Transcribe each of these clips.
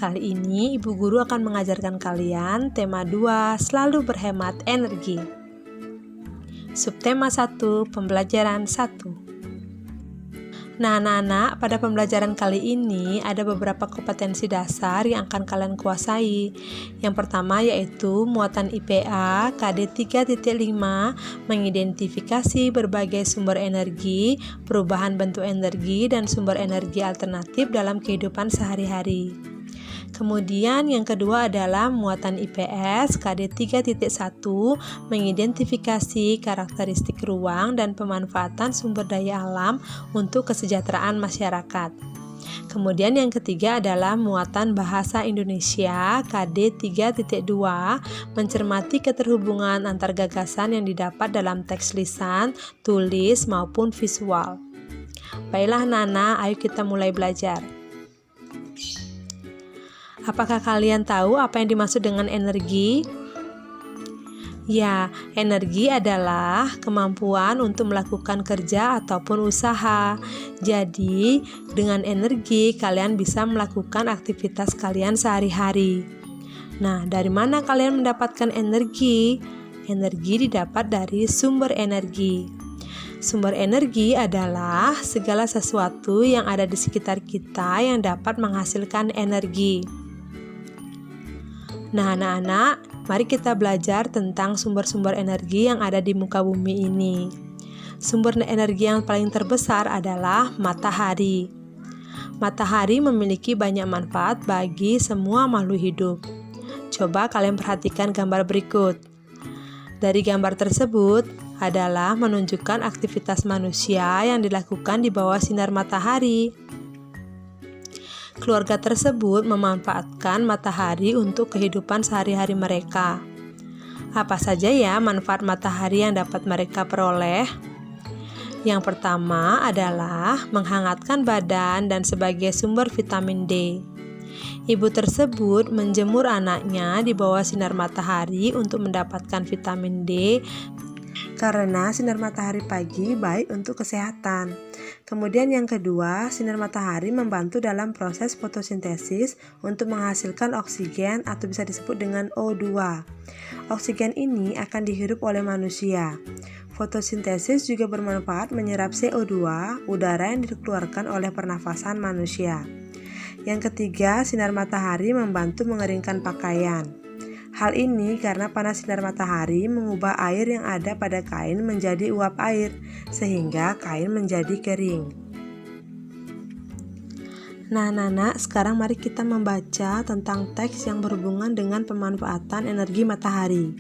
Kali ini Ibu Guru akan mengajarkan kalian tema 2, selalu berhemat energi. Subtema 1, pembelajaran 1. Nah, anak-anak, pada pembelajaran kali ini ada beberapa kompetensi dasar yang akan kalian kuasai. Yang pertama yaitu muatan IPA KD 3.5, mengidentifikasi berbagai sumber energi, perubahan bentuk energi, dan sumber energi alternatif dalam kehidupan sehari-hari. Kemudian yang kedua adalah muatan IPS KD 3.1, mengidentifikasi karakteristik ruang dan pemanfaatan sumber daya alam untuk kesejahteraan masyarakat. Kemudian yang ketiga adalah muatan bahasa Indonesia KD 3.2, mencermati keterhubungan antar gagasan yang didapat dalam teks lisan, tulis, maupun visual. Baiklah Nana, ayo kita mulai belajar. Apakah kalian tahu apa yang dimaksud dengan energi? Ya, energi adalah kemampuan untuk melakukan kerja ataupun usaha. Jadi, dengan energi kalian bisa melakukan aktivitas kalian sehari-hari. Nah, dari mana kalian mendapatkan energi? Energi didapat dari sumber energi. Sumber energi adalah segala sesuatu yang ada di sekitar kita yang dapat menghasilkan energi. Nah, anak-anak, mari kita belajar tentang sumber-sumber energi yang ada di muka bumi ini. Sumber energi yang paling terbesar adalah matahari. Matahari memiliki banyak manfaat bagi semua makhluk hidup. Coba kalian perhatikan gambar berikut. Dari gambar tersebut adalah menunjukkan aktivitas manusia yang dilakukan di bawah sinar matahari. Keluarga tersebut memanfaatkan matahari untuk kehidupan sehari-hari mereka. Apa saja ya manfaat matahari yang dapat mereka peroleh? Yang pertama adalah menghangatkan badan dan sebagai sumber vitamin D. Ibu tersebut menjemur anaknya di bawah sinar matahari untuk mendapatkan vitamin D karena sinar matahari pagi baik untuk kesehatan. Kemudian yang kedua, sinar matahari membantu dalam proses fotosintesis untuk menghasilkan oksigen atau bisa disebut dengan O2. Oksigen ini akan dihirup oleh manusia. Fotosintesis juga bermanfaat menyerap CO2, udara yang dikeluarkan oleh pernafasan manusia. Yang ketiga, sinar matahari membantu mengeringkan pakaian. Hal ini karena panas sinar matahari mengubah air yang ada pada kain menjadi uap air, sehingga kain menjadi kering. Nah, Nana, sekarang mari kita membaca tentang teks yang berhubungan dengan pemanfaatan energi matahari.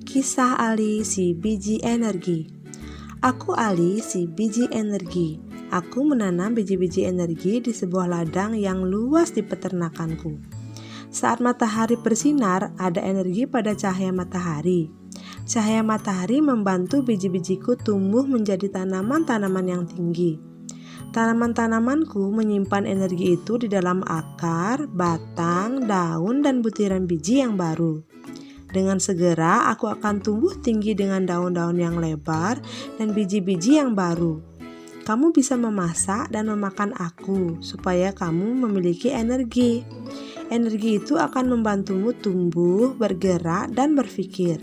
Kisah Ali si biji energi. Aku Ali si biji energi. Aku menanam biji-biji energi di sebuah ladang yang luas di peternakanku. Saat matahari bersinar, ada energi pada cahaya matahari. Cahaya matahari membantu biji-bijiku tumbuh menjadi tanaman-tanaman yang tinggi. Tanaman-tanamanku menyimpan energi itu di dalam akar, batang, daun, dan butiran biji yang baru. Dengan segera, aku akan tumbuh tinggi dengan daun-daun yang lebar dan biji-biji yang baru. Kamu bisa memasak dan memakan aku supaya kamu memiliki energi. Energi itu akan membantumu tumbuh, bergerak, dan berpikir.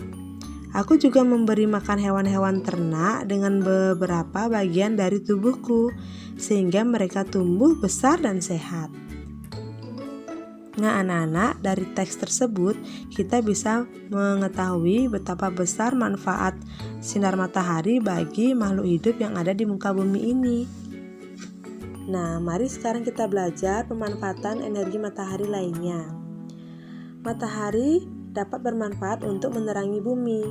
Aku juga memberi makan hewan-hewan ternak dengan beberapa bagian dari tubuhku, sehingga mereka tumbuh besar dan sehat. Nah, anak-anak, dari teks tersebut kita bisa mengetahui betapa besar manfaat sinar matahari bagi makhluk hidup yang ada di muka bumi ini. Nah, mari sekarang kita belajar pemanfaatan energi matahari lainnya. Matahari dapat bermanfaat untuk menerangi bumi.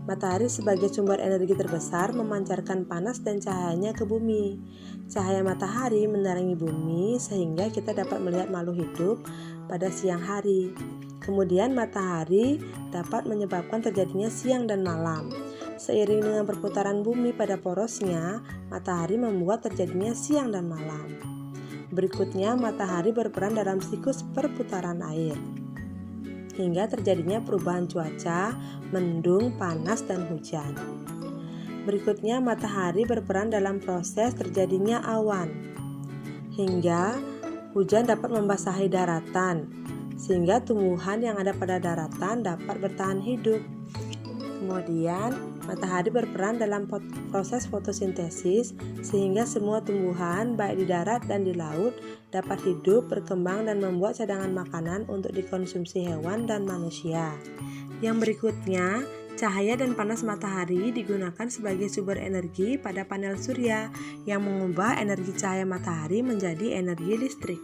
Matahari sebagai sumber energi terbesar memancarkan panas dan cahayanya ke bumi. Cahaya matahari menerangi bumi sehingga kita dapat melihat makhluk hidup pada siang hari. Kemudian matahari dapat menyebabkan terjadinya siang dan malam. Seiring dengan perputaran bumi pada porosnya, matahari membuat terjadinya siang dan malam. Berikutnya, matahari berperan dalam siklus perputaran air, hingga terjadinya perubahan cuaca, mendung, panas, dan hujan. Berikutnya, matahari berperan dalam proses terjadinya awan, hingga hujan dapat membasahi daratan. sehingga tumbuhan yang ada pada daratan dapat bertahan hidup. Kemudian, matahari berperan dalam proses fotosintesis sehingga semua tumbuhan baik di darat dan di laut dapat hidup, berkembang, dan membuat cadangan makanan untuk dikonsumsi hewan dan manusia. Yang berikutnya, cahaya dan panas matahari digunakan sebagai sumber energi pada panel surya yang mengubah energi cahaya matahari menjadi energi listrik.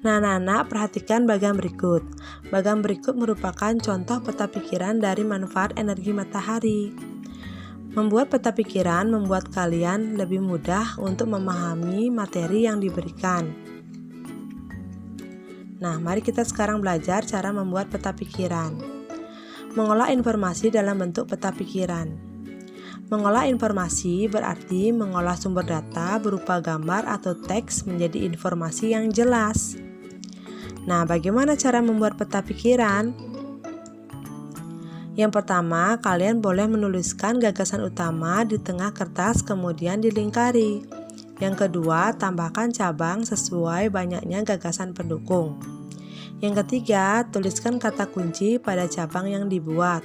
Nah, anak-anak, perhatikan bagian berikut. Bagian berikut merupakan contoh peta pikiran dari manfaat energi matahari. Membuat peta pikiran membuat kalian lebih mudah untuk memahami materi yang diberikan. Nah, mari kita sekarang belajar cara membuat peta pikiran. Mengolah informasi dalam bentuk peta pikiran. Mengolah informasi berarti mengolah sumber data berupa gambar atau teks menjadi informasi yang jelas. Nah, bagaimana cara membuat peta pikiran? Yang pertama, kalian boleh menuliskan gagasan utama di tengah kertas kemudian dilingkari. Yang kedua, tambahkan cabang sesuai banyaknya gagasan pendukung. Yang ketiga, tuliskan kata kunci pada cabang yang dibuat.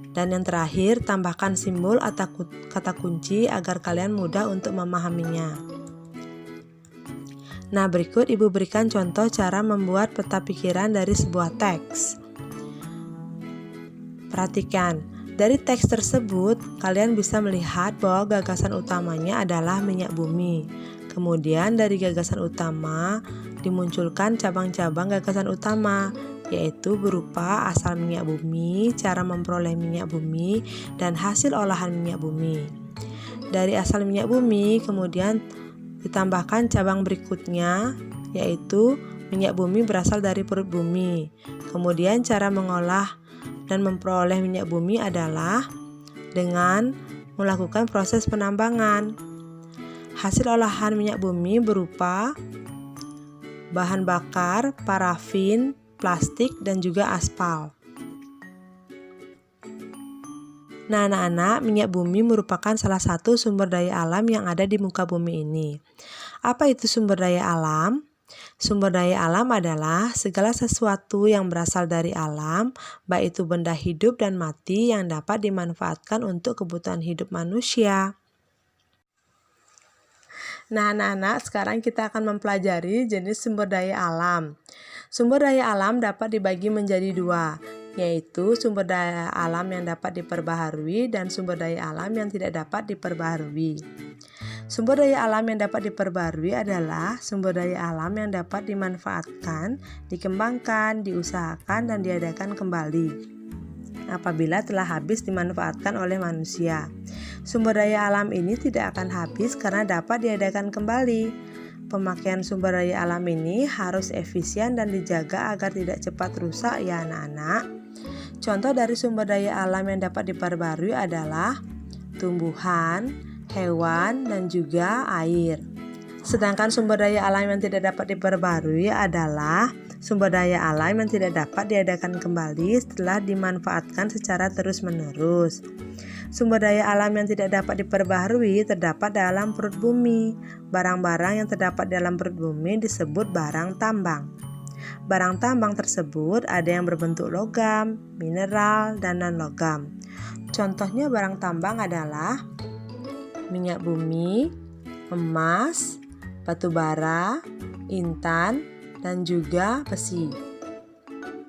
Dan yang terakhir, tambahkan simbol atau kata kunci agar kalian mudah untuk memahaminya. Nah, berikut Ibu berikan contoh cara membuat peta pikiran dari sebuah teks. Perhatikan, dari teks tersebut kalian bisa melihat bahwa gagasan utamanya adalah minyak bumi. Kemudian dari gagasan utama dimunculkan cabang-cabang gagasan utama, yaitu berupa asal minyak bumi, cara memperoleh minyak bumi, dan hasil olahan minyak bumi. Dari asal minyak bumi kemudian ditambahkan cabang berikutnya, yaitu minyak bumi berasal dari perut bumi. Kemudian cara mengolah dan memperoleh minyak bumi adalah dengan melakukan proses penambangan. Hasil olahan minyak bumi berupa bahan bakar, parafin, plastik, dan juga aspal. Nah, anak-anak, minyak bumi merupakan salah satu sumber daya alam yang ada di muka bumi ini. Apa itu sumber daya alam? Sumber daya alam adalah segala sesuatu yang berasal dari alam, baik itu benda hidup dan mati yang dapat dimanfaatkan untuk kebutuhan hidup manusia. Nah, anak-anak, sekarang kita akan mempelajari jenis sumber daya alam. Sumber daya alam dapat dibagi menjadi dua, yaitu sumber daya alam yang dapat diperbaharui dan sumber daya alam yang tidak dapat diperbaharui. Sumber daya alam yang dapat diperbaharui adalah sumber daya alam yang dapat dimanfaatkan, dikembangkan, diusahakan, dan diadakan kembali apabila telah habis dimanfaatkan oleh manusia. Sumber daya alam ini tidak akan habis karena dapat diadakan kembali. Pemakaian sumber daya alam ini harus efisien dan dijaga agar tidak cepat rusak ya anak-anak. Contoh dari sumber daya alam yang dapat diperbarui adalah tumbuhan, hewan, dan juga air. Sedangkan sumber daya alam yang tidak dapat diperbarui adalah sumber daya alam yang tidak dapat diadakan kembali setelah dimanfaatkan secara terus-menerus. Sumber daya alam yang tidak dapat diperbaharui terdapat dalam perut bumi. Barang-barang yang terdapat dalam perut bumi disebut barang tambang. Barang tambang tersebut ada yang berbentuk logam, mineral, dan non-logam. Contohnya barang tambang adalah minyak bumi, emas, batu bara, intan, dan juga besi.